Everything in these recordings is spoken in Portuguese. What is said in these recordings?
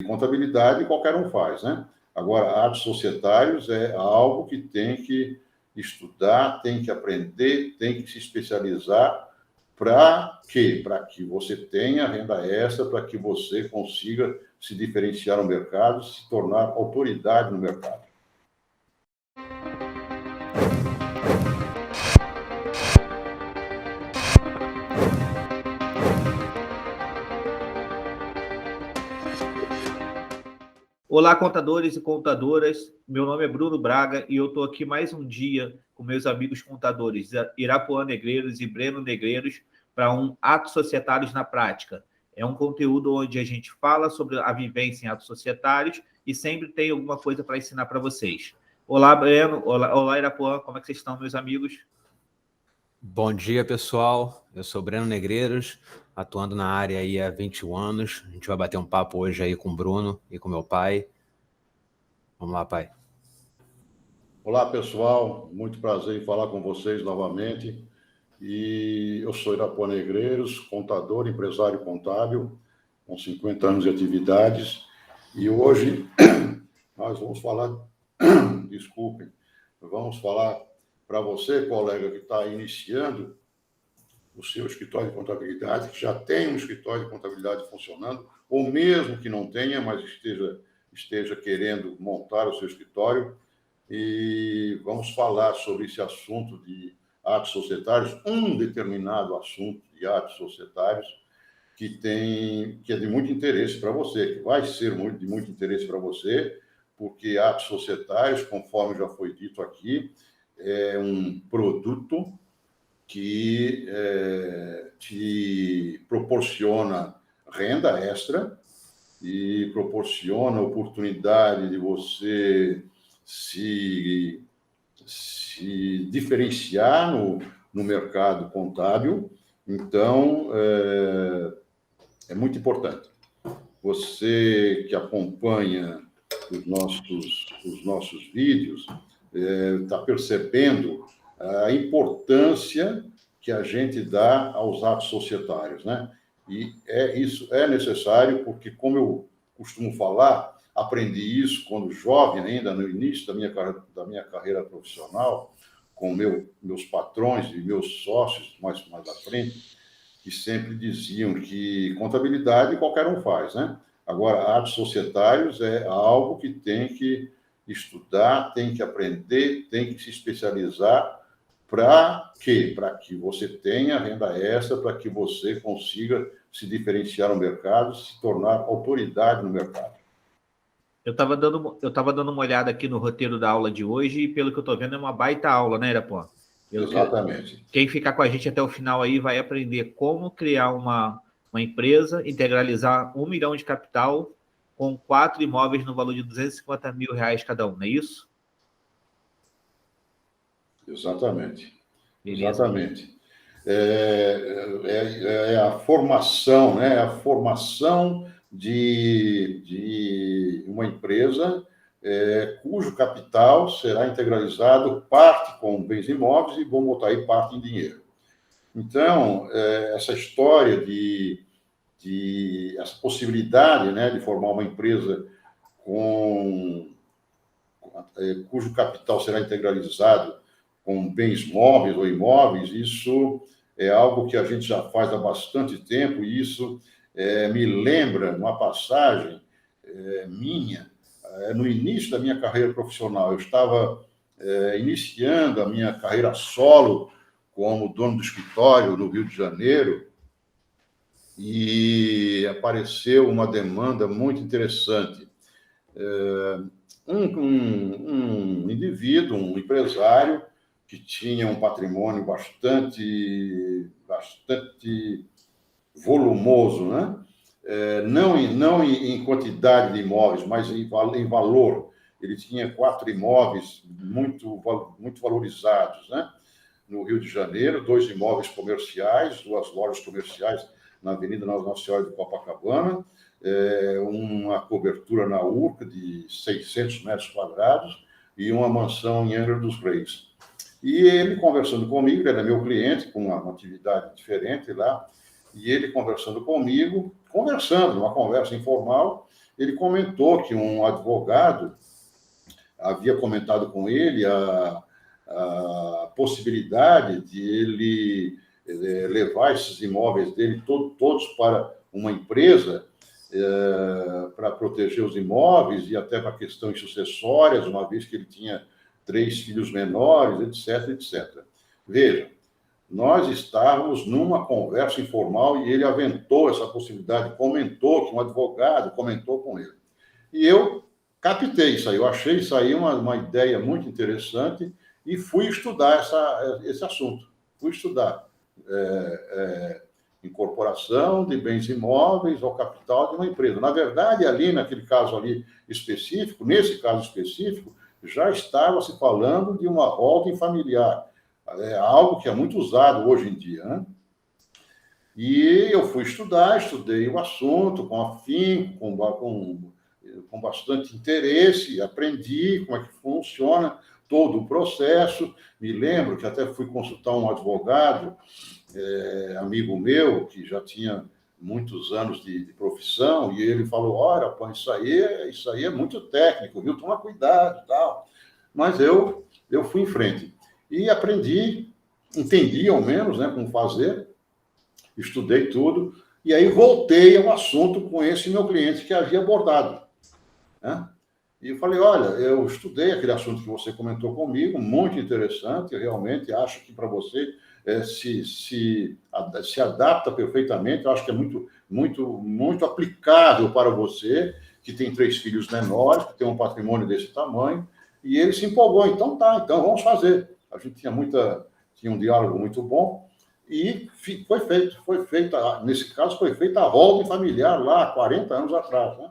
Contabilidade qualquer um faz, né? Agora, atos societários é algo que tem que estudar, tem que aprender, tem que se especializar. Para quê? Para que você tenha renda extra, para que você consiga se diferenciar no mercado, se tornar autoridade no mercado. Olá, contadores e contadoras. Meu nome é Bruno Braga e eu estou aqui mais um dia com meus amigos contadores Irapuã Negreiros e Breno Negreiros para um Atos Societários na Prática. É um conteúdo onde a gente fala sobre a vivência em atos societários e sempre tem alguma coisa para ensinar para vocês. Olá, Breno. Olá, Irapuã. Como é que vocês estão, meus amigos? Bom dia, pessoal. Eu sou Breno Negreiros, atuando na área aí há 21 anos. A gente vai bater um papo hoje aí com o Bruno e com meu pai. Vamos lá, pai. Olá, pessoal. Muito prazer em falar com vocês novamente. E eu sou Irapuã Negreiros, contador, empresário contábil, com 50 anos de atividades. E hoje nós vamos falar, desculpem, vamos falar para você, colega, que está iniciando o seu escritório de contabilidade, que já tem um escritório de contabilidade funcionando, ou mesmo que não tenha, mas esteja querendo montar o seu escritório. E vamos falar sobre esse assunto de atos societários, um determinado assunto de atos societários que é de muito interesse para você, que vai ser de muito interesse para você, porque atos societários, conforme já foi dito aqui, é um produto que te proporciona renda extra e proporciona a oportunidade de você se diferenciar no mercado contábil. Então, é muito importante. Você que acompanha os nossos vídeos está percebendo a importância que a gente dá aos atos societários, né? E isso é necessário porque, como eu costumo falar, aprendi isso quando jovem ainda, no início da minha carreira profissional, com meus patrões e meus sócios mais à frente, que sempre diziam que contabilidade qualquer um faz, né? Agora, atos societários é algo que tem que estudar, tem que aprender, tem que se especializar. Para quê? Para que você tenha renda extra, para que você consiga se diferenciar no mercado, se tornar autoridade no mercado. Eu estava dando uma olhada aqui no roteiro da aula de hoje e, pelo que eu estou vendo, é uma baita aula, né, Irapuã? Exatamente. Quem ficar com a gente até o final aí vai aprender como criar uma empresa, integralizar 1 milhão de capital com 4 imóveis no valor de R$250 mil cada um, não é isso? Exatamente. Beleza. Exatamente. É a formação, né? A formação de uma empresa cujo capital será integralizado, parte com bens imóveis e vamos botar aí parte em dinheiro. Então, essa história essa possibilidade, né, de formar uma empresa cujo capital será integralizado com bens móveis ou imóveis, isso é algo que a gente já faz há bastante tempo, e isso me lembra uma passagem minha, no início da minha carreira profissional. Eu estava iniciando a minha carreira solo como dono do escritório no Rio de Janeiro, e apareceu uma demanda muito interessante. Um indivíduo, um empresário, que tinha um patrimônio bastante volumoso, né? Não em quantidade de imóveis, mas em valor. Ele tinha 4 imóveis muito valorizados, né? No Rio de Janeiro, 2 imóveis comerciais, 2 lojas comerciais na Avenida Nossa Senhora de Copacabana, uma cobertura na Urca de 600 metros quadrados e uma mansão em Angra dos Reis. E ele conversando comigo, ele era meu cliente, com uma atividade diferente lá, e ele conversando comigo, uma conversa informal, ele comentou que um advogado havia comentado com ele a possibilidade de ele levar esses imóveis dele todos para uma empresa para proteger os imóveis e até para questões sucessórias, uma vez que ele tinha 3 filhos menores, etc, etc. Veja, nós estávamos numa conversa informal e ele aventou essa possibilidade, comentou que um advogado comentou com ele. E eu captei isso aí, eu achei isso aí uma ideia muito interessante e fui estudar esse assunto. Fui estudar incorporação de bens imóveis ao capital de uma empresa. Na verdade, ali naquele caso ali específico, nesse caso específico, já estava se falando de uma holding familiar, algo que é muito usado hoje em dia, né? E eu fui estudei o assunto com afinco, com bastante interesse, aprendi como é que funciona todo o processo. Me lembro que até fui consultar um advogado, amigo meu, que já tinha muitos anos de profissão, e ele falou, olha, pô, isso aí é muito técnico, viu? Toma cuidado e tal. Mas eu fui em frente. E aprendi, entendi ao menos, né, como fazer, estudei tudo, e aí voltei ao assunto com esse meu cliente que havia abordado, né? E eu falei, olha, eu estudei aquele assunto que você comentou comigo, muito interessante, eu realmente acho que para você se adapta perfeitamente, eu acho que é muito, muito, muito aplicável para você, que tem 3 filhos menores, que tem um patrimônio desse tamanho, e ele se empolgou, então vamos fazer. A gente tinha um diálogo muito bom, e foi feita, nesse caso, foi feita a holding familiar lá, 40 anos atrás, né?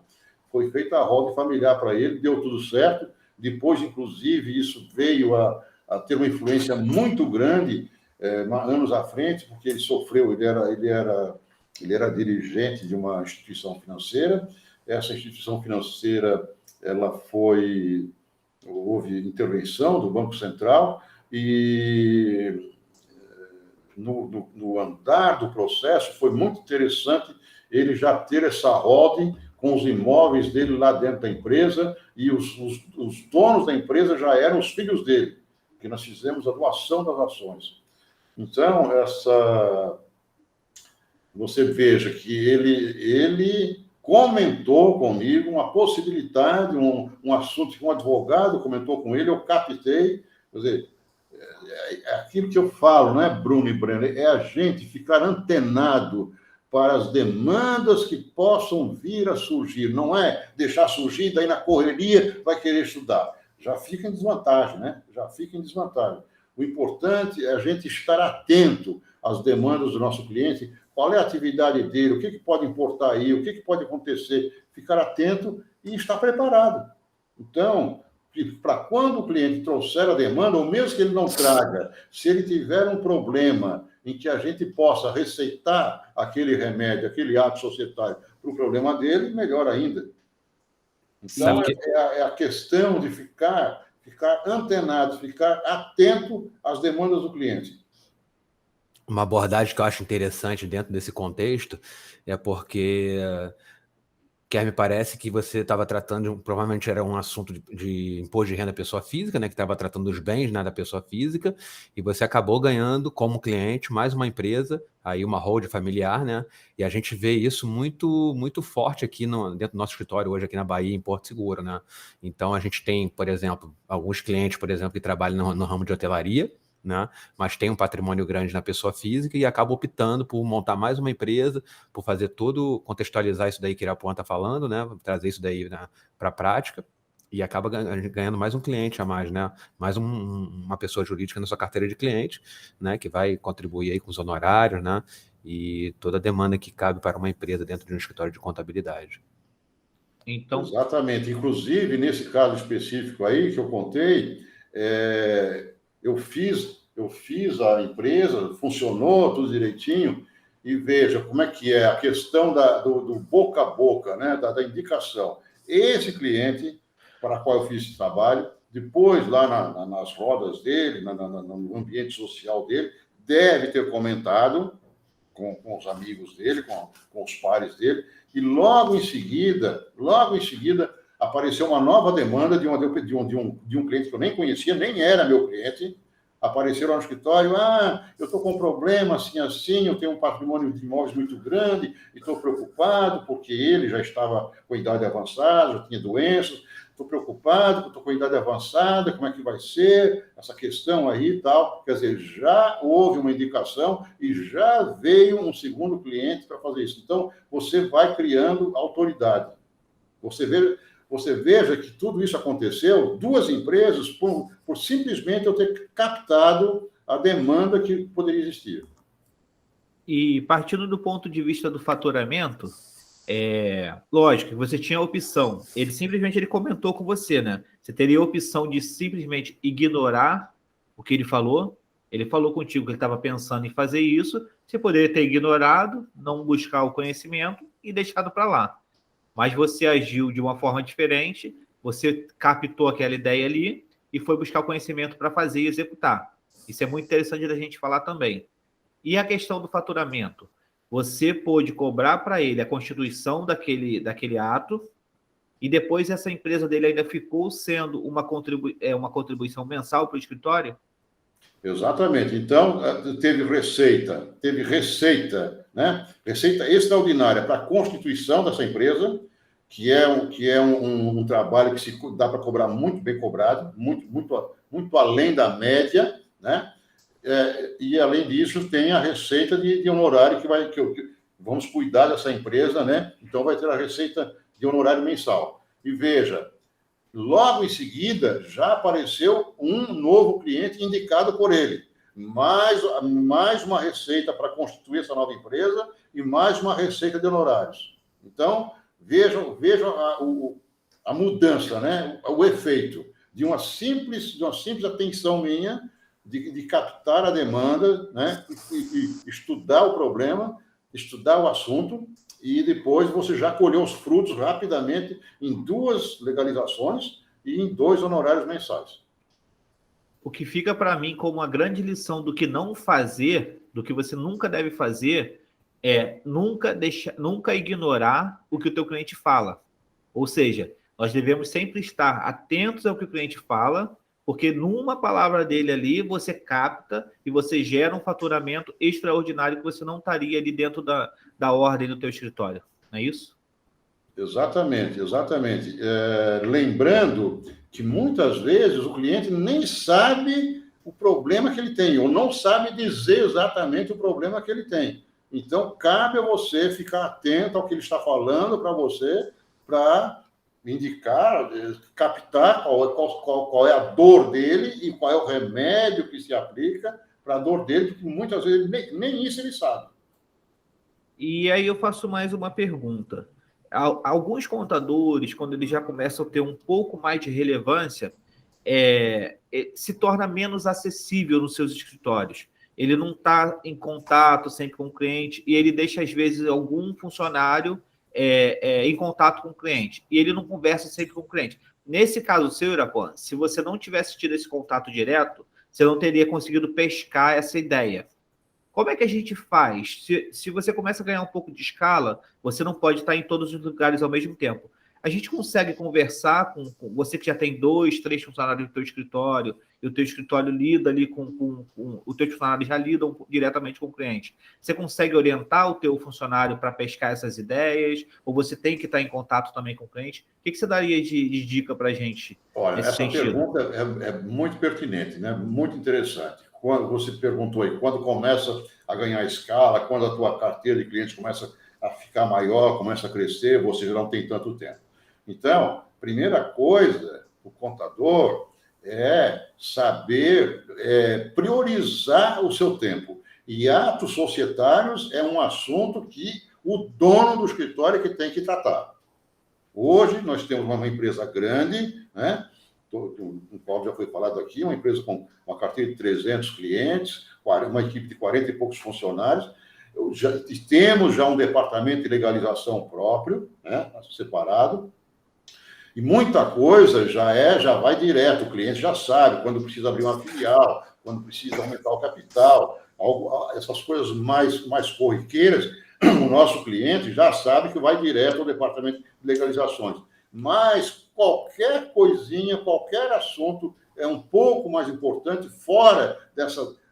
Foi feita a holding familiar para ele, deu tudo certo. Depois, inclusive, isso veio a ter uma influência muito grande anos à frente, porque ele sofreu, ele era dirigente de uma instituição financeira. Essa instituição financeira, houve intervenção do Banco Central e no andar do processo foi muito interessante ele já ter essa holding com os imóveis dele lá dentro da empresa, e os donos da empresa já eram os filhos dele, que nós fizemos a doação das ações. Então, você veja que ele comentou comigo uma possibilidade, um assunto que um advogado comentou com ele, eu captei. Quer dizer, é aquilo que eu falo, não é, Bruno e Breno? É a gente ficar antenado para as demandas que possam vir a surgir. Não é deixar surgir, daí na correria vai querer estudar. Já fica em desvantagem, né? Já fica em desvantagem. O importante é a gente estar atento às demandas do nosso cliente, qual é a atividade dele, o que pode importar aí, o que pode acontecer, ficar atento e estar preparado. Então, para quando o cliente trouxer a demanda, ou mesmo que ele não traga, se ele tiver um problema em que a gente possa receitar aquele remédio, aquele ato societário para o problema dele, melhor ainda. Então, é a questão de ficar antenado, ficar atento às demandas do cliente. Uma abordagem que eu acho interessante dentro desse contexto é porque me parece que você estava tratando, provavelmente era um assunto de imposto de renda da pessoa física, né, que estava tratando dos bens, né, da pessoa física, e você acabou ganhando como cliente mais uma empresa, aí uma holding familiar, né, e a gente vê isso muito, muito forte aqui dentro do nosso escritório hoje aqui na Bahia, em Porto Seguro, né. Então a gente tem, por exemplo, alguns clientes, por exemplo, que trabalham no ramo de hotelaria, né? Mas tem um patrimônio grande na pessoa física e acaba optando por montar mais uma empresa, por fazer contextualizar isso daí que Irapuã está falando, né? Trazer isso daí, né, para a prática, e acaba ganhando mais um cliente a mais, né? Mais uma pessoa jurídica na sua carteira de cliente, né? Que vai contribuir aí com os honorários, né? E toda a demanda que cabe para uma empresa dentro de um escritório de contabilidade. Então... Exatamente. Inclusive, nesse caso específico aí que eu contei, eu fiz a empresa, funcionou tudo direitinho, e veja como é que é a questão do boca a boca, né, da indicação. Esse cliente para qual eu fiz esse trabalho, depois lá nas rodas dele, no ambiente social dele, deve ter comentado com os amigos dele, com os pares dele, e logo em seguida, apareceu uma nova demanda de um cliente que eu nem conhecia, nem era meu cliente. Apareceram no escritório, eu estou com um problema assim, eu tenho um patrimônio de imóveis muito grande e estou preocupado porque ele já estava com idade avançada, já tinha doenças, estou preocupado, estou com idade avançada, como é que vai ser essa questão aí e tal. Quer dizer, já houve uma indicação e já veio um segundo cliente para fazer isso. Então, você vai criando autoridade. Você veja que tudo isso aconteceu, 2 empresas, por simplesmente eu ter captado a demanda que poderia existir. E partindo do ponto de vista do faturamento, lógico que você tinha a opção. Ele comentou com você, né? Você teria a opção de simplesmente ignorar o que ele falou. Ele falou contigo que ele estava pensando em fazer isso. Você poderia ter ignorado, não buscar o conhecimento e deixado para lá. Mas você agiu de uma forma diferente, você captou aquela ideia ali e foi buscar o conhecimento para fazer e executar. Isso é muito interessante da gente falar também. E a questão do faturamento? Você pôde cobrar para ele a constituição daquele ato e depois essa empresa dele ainda ficou sendo uma contribuição mensal para o escritório? Exatamente. Então, teve receita, né? Receita extraordinária para a constituição dessa empresa, que é um trabalho que dá para cobrar muito bem cobrado, muito além da média, né? E, além disso, tem a receita de honorário que vamos cuidar dessa empresa, né? Então, vai ter a receita de honorário mensal. E veja, logo em seguida, já apareceu um novo cliente indicado por ele. Mais uma receita para constituir essa nova empresa e mais uma receita de honorários. Então, vejam a mudança, né? O efeito de uma simples atenção minha de captar a demanda, né? E estudar o problema, estudar o assunto, e depois você já colheu os frutos rapidamente em 2 legalizações e em 2 honorários mensais. O que fica para mim como uma grande lição do que não fazer, do que você nunca deve fazer, é nunca ignorar o que o teu cliente fala. Ou seja, nós devemos sempre estar atentos ao que o cliente fala, porque numa palavra dele ali, você capta e você gera um faturamento extraordinário que você não estaria ali dentro da ordem do teu escritório. Não é isso? Exatamente. Lembrando que muitas vezes o cliente nem sabe o problema que ele tem, ou não sabe dizer exatamente o problema que ele tem. Então, cabe a você ficar atento ao que ele está falando para você, para indicar, captar qual é a dor dele e qual é o remédio que se aplica para a dor dele, porque muitas vezes nem isso ele sabe. E aí eu faço mais uma pergunta. Alguns contadores, quando eles já começam a ter um pouco mais de relevância, se torna menos acessível nos seus escritórios. Ele não está em contato sempre com o cliente e ele deixa, às vezes, algum funcionário em contato com o cliente. E ele não conversa sempre com o cliente. Nesse caso seu, Irapuan, se você não tivesse tido esse contato direto, você não teria conseguido pescar essa ideia. Como é que a gente faz? Se você começa a ganhar um pouco de escala, você não pode estar em todos os lugares ao mesmo tempo. A gente consegue conversar com você que já tem 2, 3 funcionários do teu escritório, e o teu escritório lida ali com os teus funcionários já lidam diretamente com o cliente. Você consegue orientar o teu funcionário para pescar essas ideias? Ou você tem que estar em contato também com o cliente? O que você daria de dica para a gente? Olha, essa pergunta é muito pertinente, né? Muito interessante. Quando você perguntou aí, quando começa a ganhar escala, quando a tua carteira de clientes começa a ficar maior, começa a crescer, você já não tem tanto tempo. Então, primeira coisa, o contador é saber priorizar o seu tempo. E atos societários é um assunto que o dono do escritório que tem que tratar. Hoje, nós temos uma empresa grande, né? O qual já foi falado aqui, uma empresa com uma carteira de 300 clientes, uma equipe de 40 e poucos funcionários. Temos já um departamento de legalização próprio, né? Separado. E muita coisa já vai direto, o cliente já sabe quando precisa abrir uma filial, quando precisa aumentar o capital. essas coisas mais corriqueiras, o nosso cliente já sabe que vai direto ao departamento de legalizações. Mas qualquer coisinha, qualquer assunto é um pouco mais importante, fora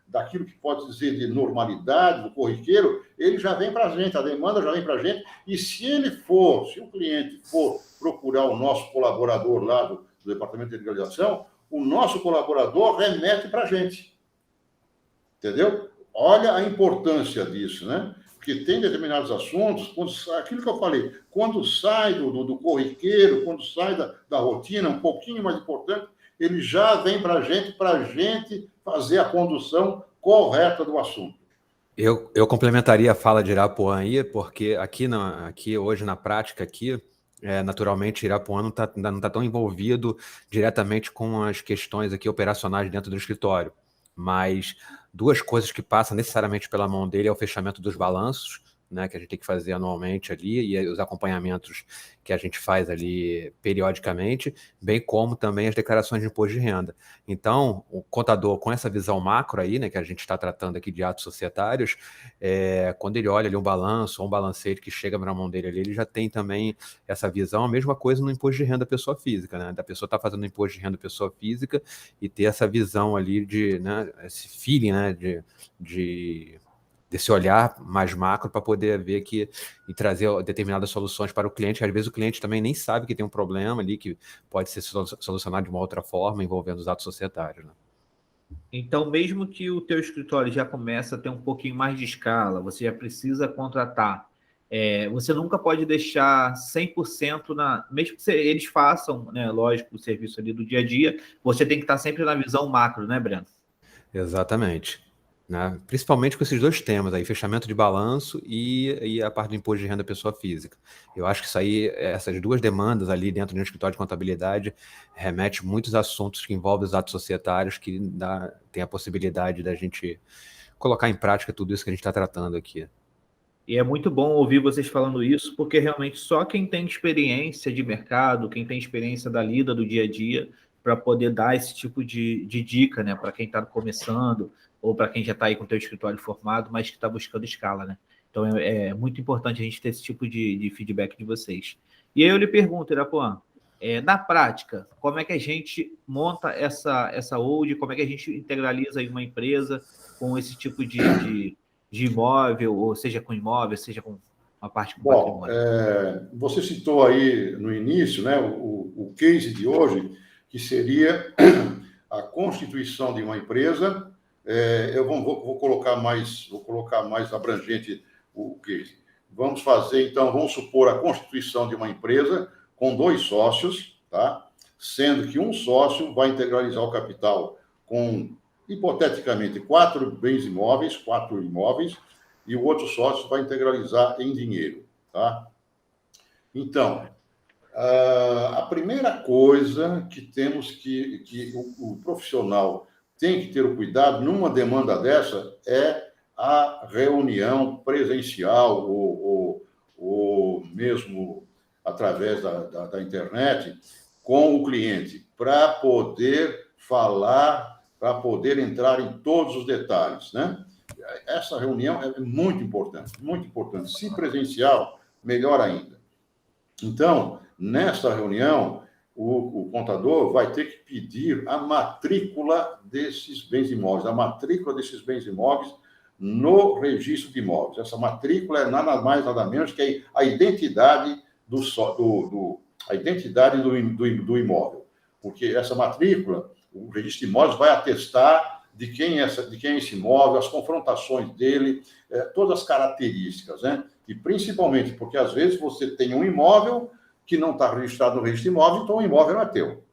daquilo que pode dizer de normalidade, do corriqueiro, ele já vem para a gente, a demanda já vem para a gente, e se o cliente for procurar o nosso colaborador lá do departamento de legalização, o nosso colaborador remete para a gente. Entendeu? Olha a importância disso, né? Porque tem determinados assuntos, aquilo que eu falei, quando sai do corriqueiro, quando sai da rotina, um pouquinho mais importante, ele já vem para a gente fazer a condução correta do assunto. Eu complementaria a fala de Irapuã aí, porque aqui hoje na prática aqui, naturalmente Irapuã não tá tão envolvido diretamente com as questões aqui operacionais dentro do escritório, mas duas coisas que passam necessariamente pela mão dele é o fechamento dos balanços, né, que a gente tem que fazer anualmente ali, e os acompanhamentos que a gente faz ali periodicamente, bem como também as declarações de imposto de renda. Então, o contador, com essa visão macro aí, né, que a gente está tratando aqui de atos societários, quando ele olha ali um balanço ou um balanceiro que chega na mão dele ali, ele já tem também essa visão, a mesma coisa no imposto de renda pessoa física, né, da pessoa estar fazendo imposto de renda pessoa física e ter essa visão ali de, né, esse feeling, né, desse olhar mais macro para poder ver e trazer determinadas soluções para o cliente. Às vezes o cliente também nem sabe que tem um problema ali que pode ser solucionado de uma outra forma envolvendo os atos societários, né? Então, mesmo que o teu escritório já comece a ter um pouquinho mais de escala, você já precisa contratar, você nunca pode deixar 100% mesmo que eles façam, né, lógico, o serviço ali do dia a dia, você tem que estar sempre na visão macro, né, Breno? Exatamente. Né? Principalmente com esses dois temas aí, fechamento de balanço e a parte do imposto de renda pessoa física. Eu acho que isso aí, essas duas demandas ali dentro do escritório de contabilidade remete muitos assuntos que envolvem os atos societários que tem a possibilidade da gente colocar em prática tudo isso que a gente está tratando aqui. E é muito bom ouvir vocês falando isso, porque realmente só quem tem experiência de mercado, quem tem experiência da lida do dia a dia, para poder dar esse tipo de dica, né, para quem está começando, ou para quem já está aí com o teu escritório formado, mas que está buscando escala, né? Então é muito importante a gente ter esse tipo de feedback de vocês. E aí eu lhe pergunto, Irapuã, na prática, como é que a gente monta essa hold, como é que a gente integraliza aí uma empresa com esse tipo de imóvel, ou seja com imóvel, seja com uma parte com patrimônio? Você citou aí no início, né, o case de hoje, que seria a constituição de uma empresa. Eu vou colocar mais abrangente o case. Vamos supor a constituição de uma empresa com 2 sócios, tá? Sendo que um sócio vai integralizar o capital com, hipoteticamente, 4 imóveis, e o outro sócio vai integralizar em dinheiro, tá? Então, a primeira coisa que temos que o profissional tem que ter o cuidado numa demanda dessa é a reunião presencial ou mesmo através da internet com o cliente, para poder falar, para poder entrar em todos os detalhes, né? Essa reunião é muito importante, muito importante. Se presencial, melhor ainda. Então, nessa reunião, o contador vai ter que pedir a matrícula desses bens imóveis, no registro de imóveis. Essa matrícula é nada mais, nada menos que a identidade do imóvel. Porque essa matrícula, o registro de imóveis vai atestar de quem é esse imóvel, as confrontações dele, todas as características, né? E principalmente porque, às vezes, você tem um imóvel que não está registrado no registro de imóvel, então o imóvel não é teu,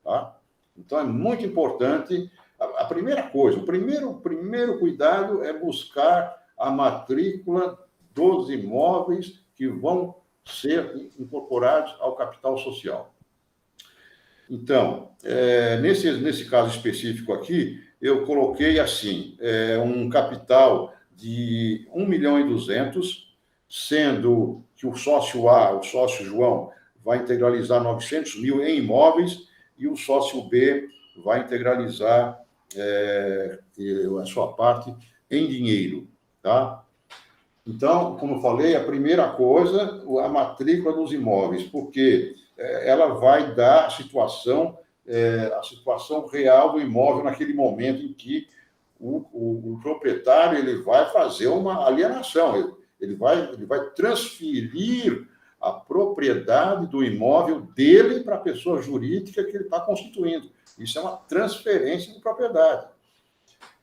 tá? Então, é muito importante. A primeira coisa, o primeiro cuidado é buscar a matrícula dos imóveis que vão ser incorporados ao capital social. Então, nesse caso específico aqui, eu coloquei assim, um capital de 1.200.000, sendo que o sócio A, o sócio João, vai integralizar 900.000 em imóveis e o sócio B vai integralizar a sua parte em dinheiro, tá? Então, como eu falei, a primeira coisa, a matrícula dos imóveis, porque ela vai dar a situação real do imóvel naquele momento em que o proprietário ele vai fazer uma alienação, ele vai transferir a propriedade do imóvel dele para a pessoa jurídica que ele está constituindo. Isso é uma transferência de propriedade.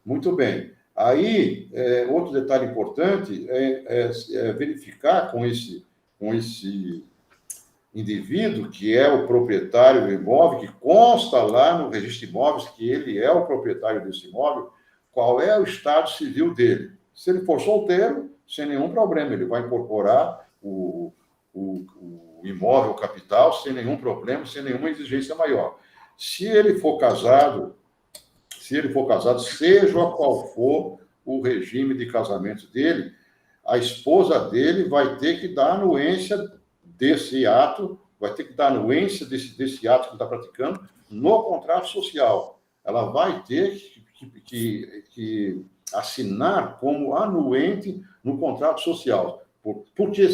Muito bem. Aí, outro detalhe importante é verificar com esse indivíduo, que é o proprietário do imóvel, que consta lá no registro de imóveis que ele é o proprietário desse imóvel, qual é o estado civil dele. Se ele for solteiro, sem nenhum problema, ele vai incorporar o imóvel capital sem nenhum problema, sem nenhuma exigência maior. Se ele for casado, seja qual for o regime de casamento dele, a esposa dele vai ter que dar anuência desse ato, vai ter que dar anuência desse ato que ele está praticando no contrato social. Ela vai ter que assinar como anuente no contrato social. Porque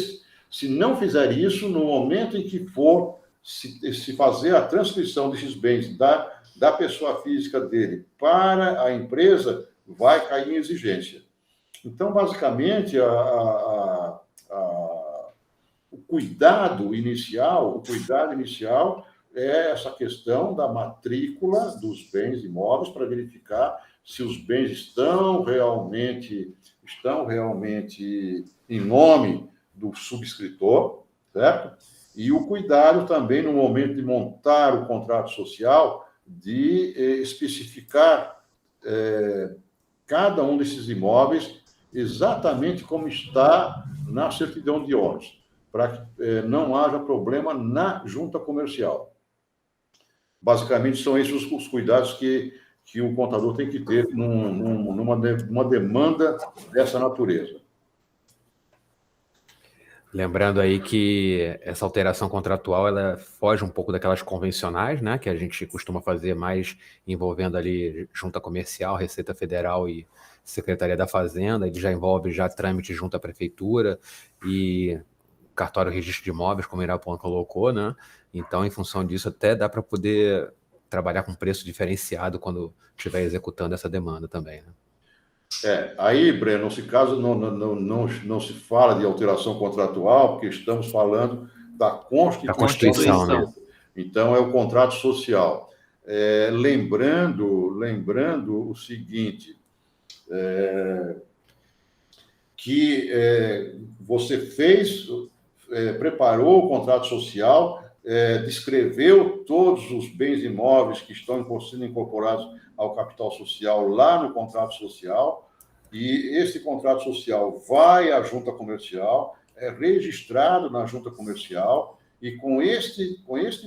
se não fizer isso, no momento em que for se fazer a transcrição desses bens da pessoa física dele para a empresa, vai cair em exigência. Então, basicamente, o cuidado inicial é essa questão da matrícula dos bens imóveis para verificar se os bens estão realmente em nome do subscritor, certo? E o cuidado também no momento de montar o contrato social de especificar cada um desses imóveis exatamente como está na certidão de óbitos, para que não haja problema na junta comercial. Basicamente, são esses os cuidados que o contador tem que ter numa demanda dessa natureza. Lembrando aí que essa alteração contratual, ela foge um pouco daquelas convencionais, né, que a gente costuma fazer mais envolvendo ali junta comercial, Receita Federal e Secretaria da Fazenda. Ele já envolve trâmite junto à prefeitura e cartório registro de imóveis, como o Irapuã colocou, né? Então, em função disso, até dá para poder trabalhar com preço diferenciado quando estiver executando essa demanda também, né? Aí, Breno, nesse caso não se fala de alteração contratual, porque estamos falando da Constituição. Né? Então, é o contrato social. Lembrando o seguinte, que você preparou o contrato social, descreveu todos os bens imóveis que estão sendo incorporados ao capital social lá no contrato social, e esse contrato social vai à junta comercial, é registrado na junta comercial, e com este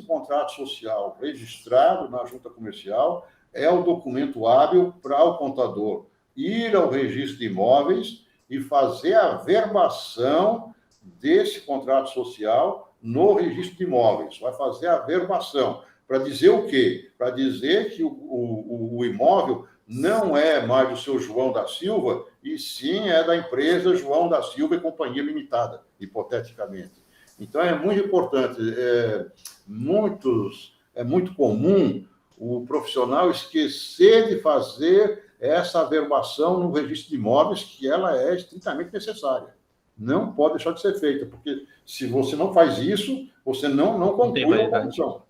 contrato social registrado na junta comercial, é o documento hábil para o contador ir ao registro de imóveis e fazer a verbação desse contrato social no registro de imóveis. Vai fazer a verbação. Para dizer o quê? Para dizer que o imóvel não é mais do seu João da Silva, e sim é da empresa João da Silva e Companhia Limitada, hipoteticamente. Então, é muito importante. É muito comum o profissional esquecer de fazer essa averbação no registro de imóveis, que ela é estritamente necessária. Não pode deixar de ser feita, porque se você não faz isso, você não conclui a condição.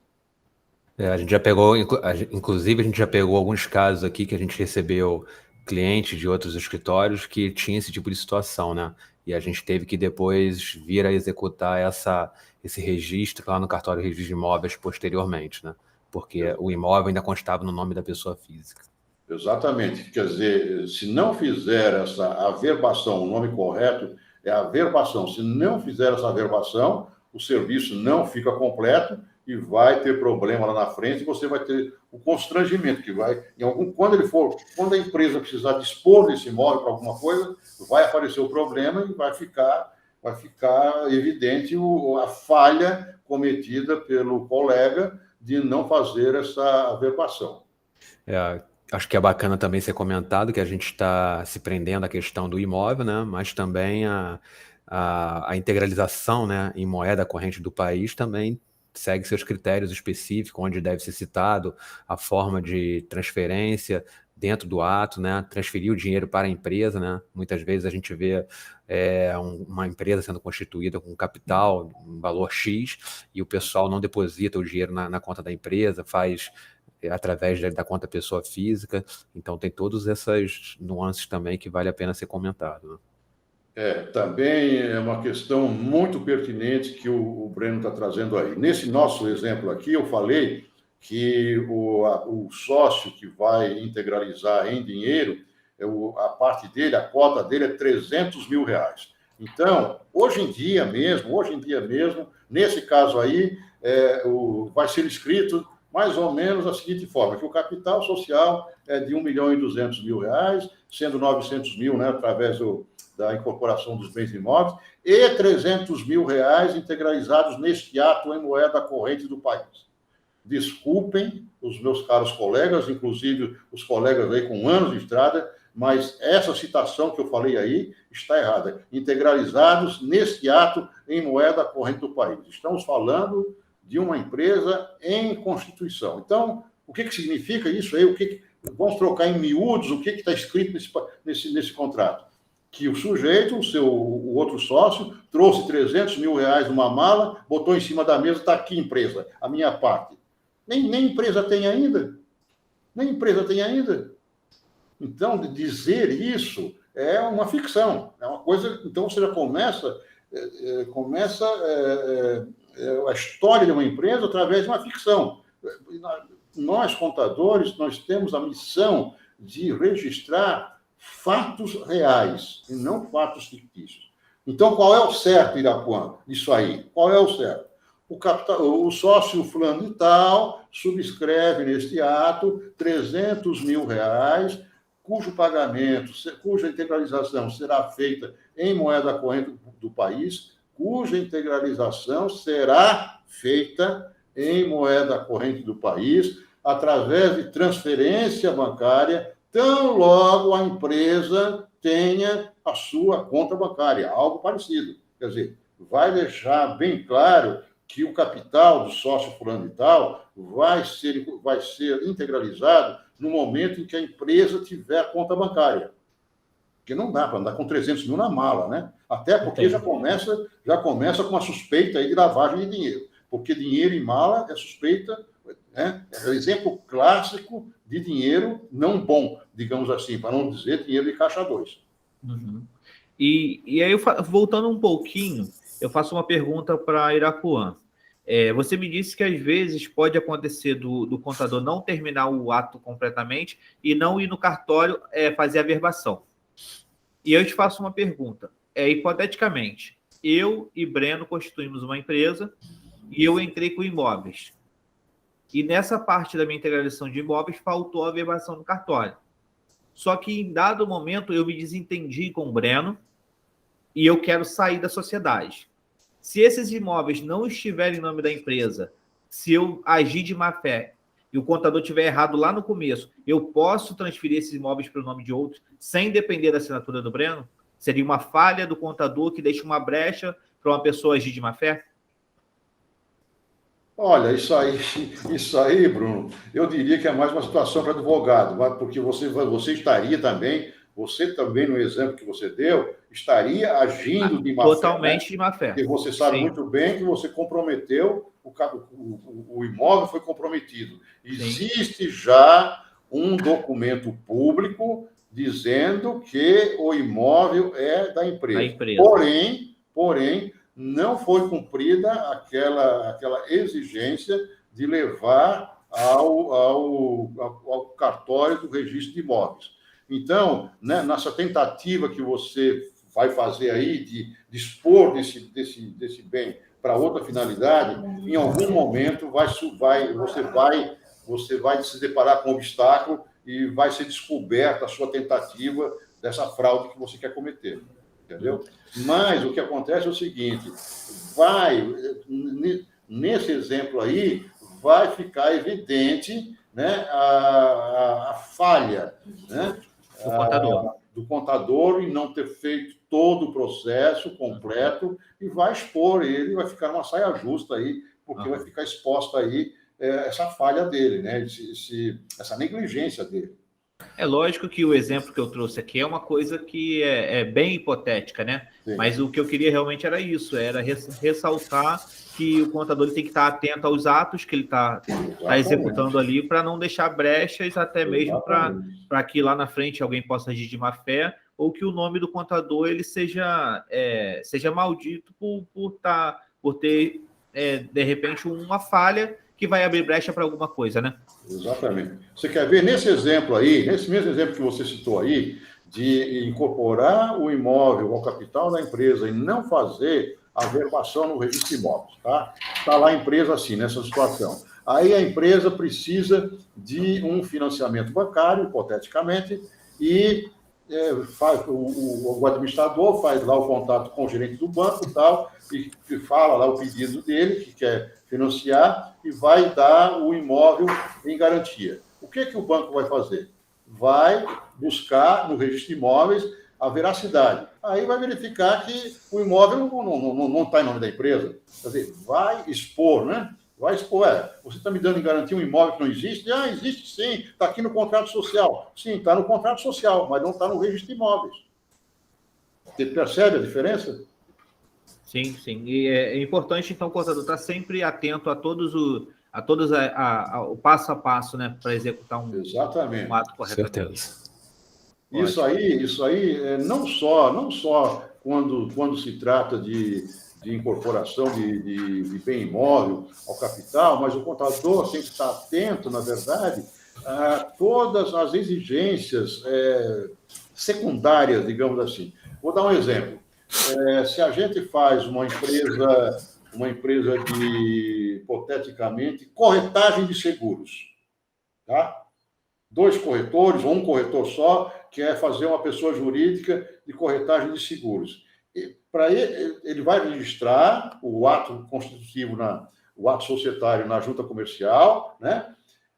A gente já pegou, inclusive, a gente já pegou alguns casos aqui que a gente recebeu clientes de outros escritórios que tinha esse tipo de situação, né? E a gente teve que depois vir a executar esse registro lá no cartório de registro de imóveis posteriormente, né? Porque o imóvel ainda constava no nome da pessoa física. Exatamente. Quer dizer, se não fizer essa averbação, o nome correto é averbação. Se não fizer essa averbação, o serviço não fica completo e vai ter problema lá na frente, e você vai ter o constrangimento que vai, quando a empresa precisar dispor desse imóvel para alguma coisa, vai aparecer o problema e vai ficar evidente a falha cometida pelo colega de não fazer essa averbação. Acho que é bacana também ser comentado que a gente está se prendendo à questão do imóvel, né? Mas também a integralização, né, em moeda corrente do país também segue seus critérios específicos, onde deve ser citado a forma de transferência dentro do ato, né? Transferir o dinheiro para a empresa, né? Muitas vezes a gente vê uma empresa sendo constituída com capital, um valor X, e o pessoal não deposita o dinheiro na conta da empresa, faz através da conta pessoa física. Então tem todas essas nuances também que vale a pena ser comentado, né? Também é uma questão muito pertinente que o Breno está trazendo aí. Nesse nosso exemplo aqui, eu falei que o sócio que vai integralizar em dinheiro, a parte dele, a cota dele é R$300 mil. Então, hoje em dia mesmo, nesse caso aí, vai ser escrito mais ou menos da seguinte forma, que o capital social é de R$1.200.000, sendo 900 mil, né, através da incorporação dos bens imóveis, e R$300 mil integralizados neste ato em moeda corrente do país. Desculpem os meus caros colegas, inclusive os colegas aí com anos de estrada, mas essa citação que eu falei aí está errada. Integralizados neste ato em moeda corrente do país. Estamos falando de uma empresa em constituição. Então, o que significa isso aí? Vamos trocar em miúdos o que está escrito nesse contrato? Que o sujeito, o outro sócio, trouxe R$300 mil numa mala, botou em cima da mesa, está aqui, empresa, a minha parte. Nem empresa tem ainda. Então, dizer isso é uma ficção, é uma coisa. Então, você já começa a história de uma empresa através de uma ficção. Nós, contadores, nós temos a missão de registrar fatos reais e não fatos fictícios. Então, qual é o certo, Irapuã? Isso aí. Qual é o certo? O sócio fulano e tal subscreve neste ato R$300 mil, cujo pagamento, cuja integralização será feita em moeda corrente do país, através de transferência bancária, tão logo a empresa tenha a sua conta bancária, algo parecido. Quer dizer, vai deixar bem claro que o capital do sócio fulano e tal vai ser integralizado no momento em que a empresa tiver a conta bancária. Porque não dá para andar com 300 mil na mala, né? Até porque já começa com a suspeita aí de lavagem de dinheiro. Porque dinheiro em mala é suspeita, né? É o exemplo clássico de dinheiro não bom, digamos assim, para não dizer dinheiro de caixa 2. Uhum. E aí, voltando um pouquinho, eu faço uma pergunta para Irapuã. Você me disse que às vezes pode acontecer do contador não terminar o ato completamente e não ir no cartório fazer a verbação. E eu te faço uma pergunta. Hipoteticamente, eu e Breno constituímos uma empresa e eu entrei com imóveis. E nessa parte da minha integralização de imóveis faltou a verbação no cartório. Só que em dado momento eu me desentendi com o Breno e eu quero sair da sociedade. Se esses imóveis não estiverem em nome da empresa, se eu agir de má fé e o contador tiver errado lá no começo, eu posso transferir esses imóveis para o nome de outros sem depender da assinatura do Breno? Seria uma falha do contador que deixa uma brecha para uma pessoa agir de má fé? Olha, isso aí, Bruno, eu diria que é mais uma situação para advogado, porque você também, no exemplo que você deu, estaria agindo de má fé. Totalmente de má fé. Porque você sabe muito bem que você comprometeu, o imóvel foi comprometido. Existe já um documento público dizendo que o imóvel é da empresa. Porém, não foi cumprida aquela exigência de levar ao cartório do registro de imóveis. Então, né, nessa tentativa que você vai fazer aí de dispor desse bem para outra finalidade, em algum momento você vai se deparar com um obstáculo e vai ser descoberta a sua tentativa dessa fraude que você quer cometer. Entendeu? Mas o que acontece é o seguinte, nesse exemplo aí, vai ficar evidente né, a falha, né, do contador em não ter feito todo o processo completo e vai expor ele, vai ficar numa saia justa aí, porque vai ficar exposta aí essa falha dele, né, essa negligência dele. É lógico que o exemplo que eu trouxe aqui é uma coisa que é bem hipotética, né? Sim. Mas o que eu queria realmente era isso, era ressaltar que o contador tem que estar atento aos atos que ele está executando ali para não deixar brechas, até mesmo para que lá na frente alguém possa agir de má fé, ou que o nome do contador ele seja maldito por ter, de repente, uma falha que vai abrir brecha para alguma coisa, né? Exatamente. Você quer ver nesse exemplo aí, nesse mesmo exemplo que você citou aí, de incorporar o imóvel ao capital da empresa e não fazer a verbação no registro de imóveis, tá? Está lá a empresa assim, nessa situação. Aí a empresa precisa de um financiamento bancário, hipoteticamente, e o administrador faz lá o contato com o gerente do banco e tal, e fala lá o pedido dele, que quer financiar, e vai dar o imóvel em garantia. O que o banco vai fazer? Vai buscar no registro de imóveis a veracidade. Aí vai verificar que o imóvel não está em nome da empresa. Quer dizer, vai expor, né? Vai expor, você está me dando em garantia um imóvel que não existe? Ah, existe sim, está aqui no contrato social. Sim, está no contrato social, mas não está no registro de imóveis. Você percebe a diferença? Sim, sim. E é importante, então, o contador estar sempre atento a todos o passo a passo, né, para executar um ato corretamente. Certeza. Isso aí não só quando se trata de incorporação de bem imóvel ao capital, mas o contador tem que estar atento, na verdade, a todas as exigências secundárias, digamos assim. Vou dar um exemplo. Se a gente faz uma empresa de, hipoteticamente, corretagem de seguros, tá? 2 corretores, ou um corretor só, quer fazer uma pessoa jurídica de corretagem de seguros. Para ele vai registrar o ato constitutivo, o ato societário na junta comercial, né?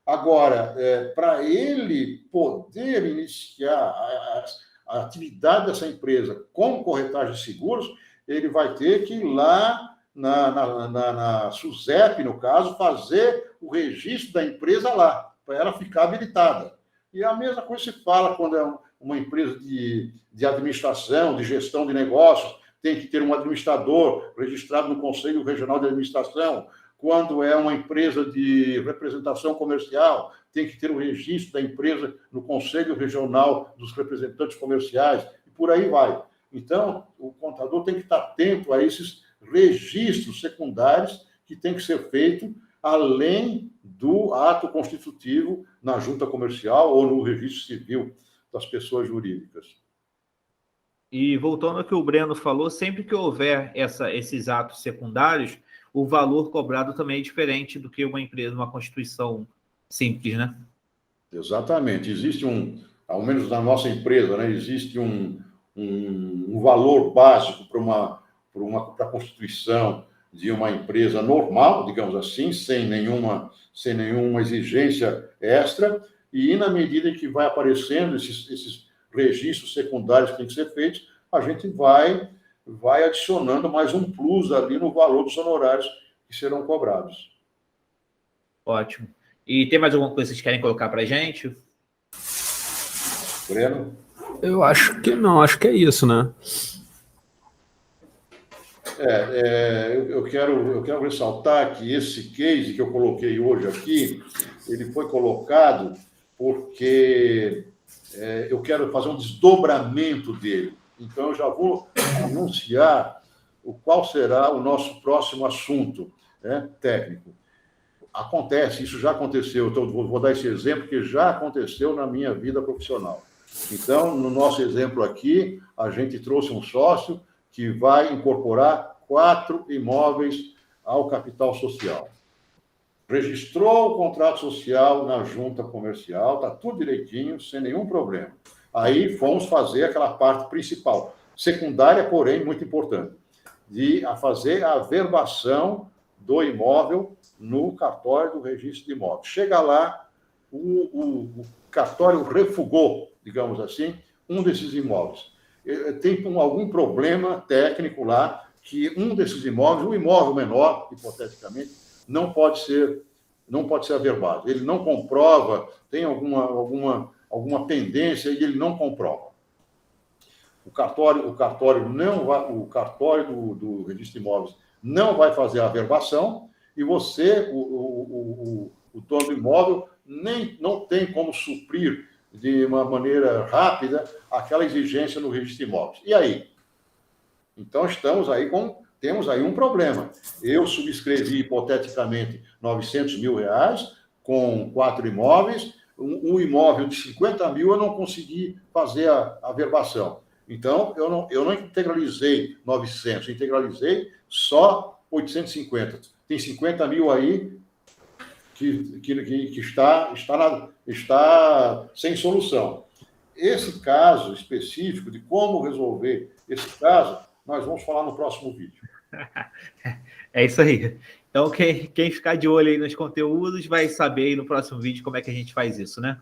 Agora, para ele poder iniciar a atividade dessa empresa com corretagem de seguros, ele vai ter que ir lá na SUSEP, no caso, fazer o registro da empresa lá, para ela ficar habilitada. E a mesma coisa se fala quando é uma empresa de administração, de gestão de negócios, tem que ter um administrador registrado no Conselho Regional de Administração. Quando é uma empresa de representação comercial, tem que ter o registro da empresa no Conselho Regional dos Representantes Comerciais, e por aí vai. Então, o contador tem que estar atento a esses registros secundários que tem que ser feito além do ato constitutivo na junta comercial ou no registro civil das pessoas jurídicas. E voltando ao que o Breno falou, sempre que houver esses atos secundários, o valor cobrado também é diferente do que uma empresa, uma constituição simples, né? Exatamente. Existe ao menos na nossa empresa, né, existe um valor básico para a constituição de uma empresa normal, digamos assim, sem nenhuma exigência extra, e na medida em que vai aparecendo esses registros secundários que têm que ser feitos, a gente vai adicionando mais um plus ali no valor dos honorários que serão cobrados. Ótimo. E tem mais alguma coisa que vocês querem colocar para a gente? Breno? Eu acho que não, acho que é isso, né? Eu quero ressaltar que esse case que eu coloquei hoje aqui, ele foi colocado porque eu quero fazer um desdobramento dele. Então, eu já vou anunciar qual será o nosso próximo assunto, né, técnico. Acontece, isso já aconteceu, então vou dar esse exemplo que já aconteceu na minha vida profissional. Então, no nosso exemplo aqui, a gente trouxe um sócio que vai incorporar 4 imóveis ao capital social. Registrou o contrato social na junta comercial, está tudo direitinho, sem nenhum problema. Aí fomos fazer aquela parte principal, secundária, porém, muito importante, de fazer a verbação do imóvel no cartório do registro de imóveis. Chega lá, o cartório refugou, digamos assim, um desses imóveis. Tem algum problema técnico lá que um desses imóveis, um imóvel menor, hipoteticamente, não pode ser averbado. Ele não comprova, tem alguma pendência e ele não comprova. O cartório do Registro de Imóveis não vai fazer a averbação e você, o dono do imóvel, não tem como suprir de uma maneira rápida aquela exigência no Registro de Imóveis. E aí? Então, temos aí um problema. Eu subscrevi, hipoteticamente, R$900 mil com 4 imóveis. Um imóvel de 50 mil eu não consegui fazer a averbação. Então, eu não integralizei 900, integralizei só 850. Tem 50 mil aí que está sem solução. Esse caso específico, de como resolver esse caso, nós vamos falar no próximo vídeo. É isso aí. Então, quem ficar de olho aí nos conteúdos vai saber aí no próximo vídeo como é que a gente faz isso, né?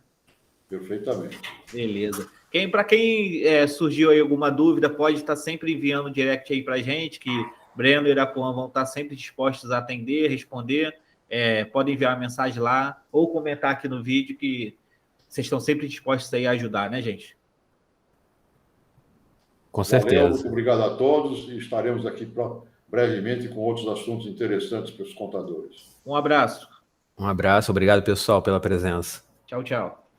Perfeitamente. Beleza. Para quem surgiu aí alguma dúvida, pode estar sempre enviando direct aí para a gente, que Breno e Irapuã vão estar sempre dispostos a atender, responder. Podem enviar uma mensagem lá ou comentar aqui no vídeo, que vocês estão sempre dispostos aí a ajudar, né, gente? Com certeza. Valeu, muito obrigado a todos e estaremos aqui brevemente com outros assuntos interessantes para os contadores. Um abraço. Um abraço, obrigado, pessoal, pela presença. Tchau, tchau.